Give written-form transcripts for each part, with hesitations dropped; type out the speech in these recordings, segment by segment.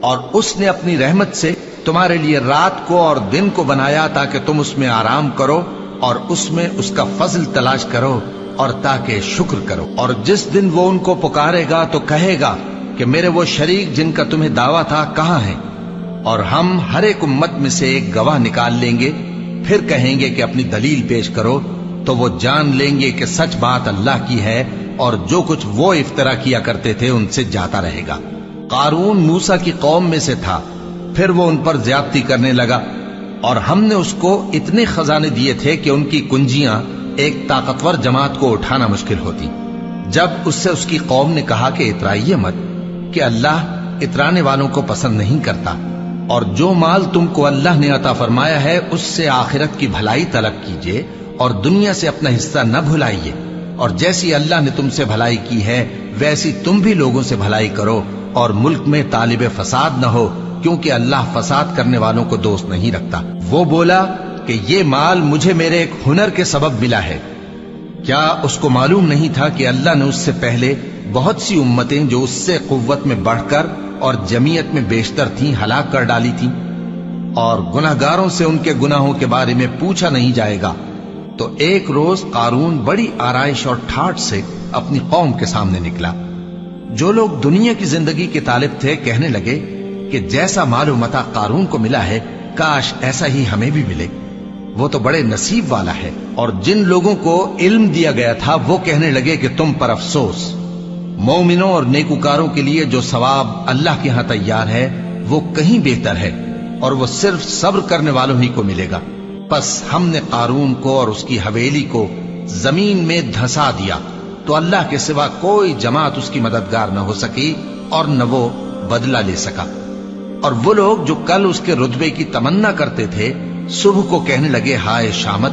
اور اس نے اپنی رحمت سے تمہارے لیے رات کو اور دن کو بنایا تاکہ تم اس میں آرام کرو اور اس میں اس کا فضل تلاش کرو اور تاکہ شکر کرو۔ اور جس دن وہ ان کو پکارے گا تو کہے گا کہ میرے وہ شریک جن کا تمہیں دعویٰ تھا کہاں ہیں؟ اور ہم ہر ایک امت میں سے ایک گواہ نکال لیں گے، پھر کہیں گے کہ اپنی دلیل پیش کرو، تو وہ جان لیں گے کہ سچ بات اللہ کی ہے اور جو کچھ وہ افترا کیا کرتے تھے ان سے جاتا رہے گا۔ قارون موسیٰ کی قوم میں سے تھا، پھر وہ ان پر زیادتی کرنے لگا، اور ہم نے اس کو اتنے خزانے دیے تھے کہ ان کی کنجیاں ایک طاقتور جماعت کو اٹھانا مشکل ہوتی۔ جب اس سے اس کی قوم نے کہا کہ اترائیے مت، کہ اللہ اترانے والوں کو پسند نہیں کرتا، اور جو مال تم کو اللہ نے عطا فرمایا ہے اس سے آخرت کی بھلائی طلب کیجیے اور دنیا سے اپنا حصہ نہ بھلائیے، اور جیسی اللہ نے تم سے بھلائی کی ہے ویسی تم بھی لوگوں سے بھلائی کرو، اور ملک میں طالب فساد نہ ہو، کیونکہ اللہ فساد کرنے والوں کو دوست نہیں رکھتا۔ وہ بولا کہ یہ مال مجھے میرے ایک ہنر کے سبب ملا ہے۔ کیا اس کو معلوم نہیں تھا کہ اللہ نے اس سے پہلے بہت سی امتیں جو اس سے قوت میں بڑھ کر اور جمعیت میں بیشتر تھیں ہلاک کر ڈالی تھیں، اور گناہگاروں سے ان کے گناہوں کے بارے میں پوچھا نہیں جائے گا؟ تو ایک روز قارون بڑی آرائش اور ٹھاٹھ سے اپنی قوم کے سامنے نکلا۔ جو لوگ دنیا کی زندگی کے طالب تھے کہنے لگے کہ جیسا مال و متاع قارون کو ملا ہے کاش ایسا ہی ہمیں بھی ملے، وہ تو بڑے نصیب والا ہے۔ اور جن لوگوں کو علم دیا گیا تھا وہ کہنے لگے کہ تم پر افسوس، مومنوں اور نیکوکاروں کے لیے جو ثواب اللہ کے ہاں تیار ہے وہ کہیں بہتر ہے، اور وہ صرف صبر کرنے والوں ہی کو ملے گا۔ پس ہم نے قارون کو اور اس کی حویلی کو زمین میں دھسا دیا، تو اللہ کے سوا کوئی جماعت اس کی مددگار نہ ہو سکی اور نہ وہ بدلہ لے سکا۔ اور وہ لوگ جو کل اس کے رتبے کی تمنا کرتے تھے صبح کو کہنے لگے ہائے شامت،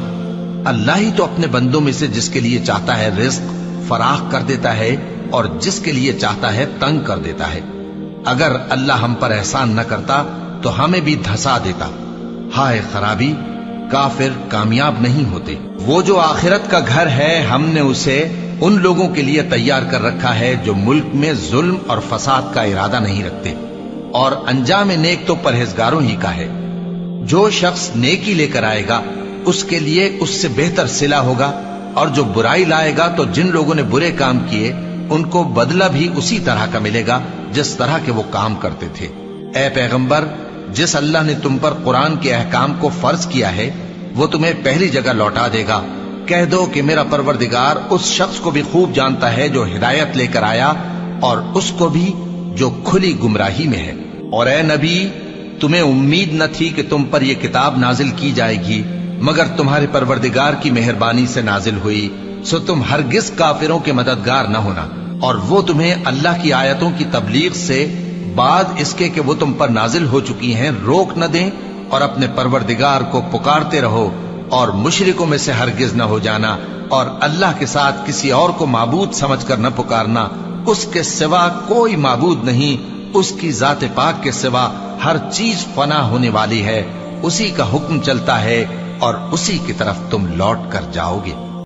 اللہ ہی تو اپنے بندوں میں سے جس کے لیے چاہتا ہے رزق فراخ کر دیتا ہے اور جس کے لیے چاہتا ہے تنگ کر دیتا ہے۔ اگر اللہ ہم پر احسان نہ کرتا تو ہمیں بھی دھسا دیتا۔ ہائے خرابی، کافر کامیاب نہیں ہوتے۔ وہ جو آخرت کا گھر ہے ہم نے اسے ان لوگوں کے لیے تیار کر رکھا ہے جو ملک میں ظلم اور فساد کا ارادہ نہیں رکھتے، اور انجام نیک تو پرہیزگاروں ہی کا ہے۔ جو شخص نیکی لے کر آئے گا اس کے لیے اس سے بہتر صلہ ہوگا، اور جو برائی لائے گا تو جن لوگوں نے برے کام کیے ان کو بدلہ بھی اسی طرح کا ملے گا جس طرح کے وہ کام کرتے تھے۔ اے پیغمبر، جس اللہ نے تم پر قرآن کے احکام کو فرض کیا ہے وہ تمہیں پہلی جگہ لوٹا دے گا۔ کہہ دو کہ میرا پروردگار اس شخص کو بھی خوب جانتا ہے جو ہدایت لے کر آیا، اور اس کو بھی جو کھلی گمراہی میں ہے۔ اور اے نبی، تمہیں امید نہ تھی کہ تم پر یہ کتاب نازل کی جائے گی مگر تمہارے پروردگار کی مہربانی سے نازل ہوئی، سو تم ہرگز کافروں کے مددگار نہ ہونا، اور وہ تمہیں اللہ کی آیتوں کی تبلیغ سے بعد اس کے کہ وہ تم پر نازل ہو چکی ہیں روک نہ دیں، اور اپنے پروردگار کو پکارتے رہو اور مشرکوں میں سے ہرگز نہ ہو جانا، اور اللہ کے ساتھ کسی اور کو معبود سمجھ کر نہ پکارنا، اس کے سوا کوئی معبود نہیں، اس کی ذات پاک کے سوا ہر چیز فنا ہونے والی ہے، اسی کا حکم چلتا ہے اور اسی کی طرف تم لوٹ کر جاؤ گے۔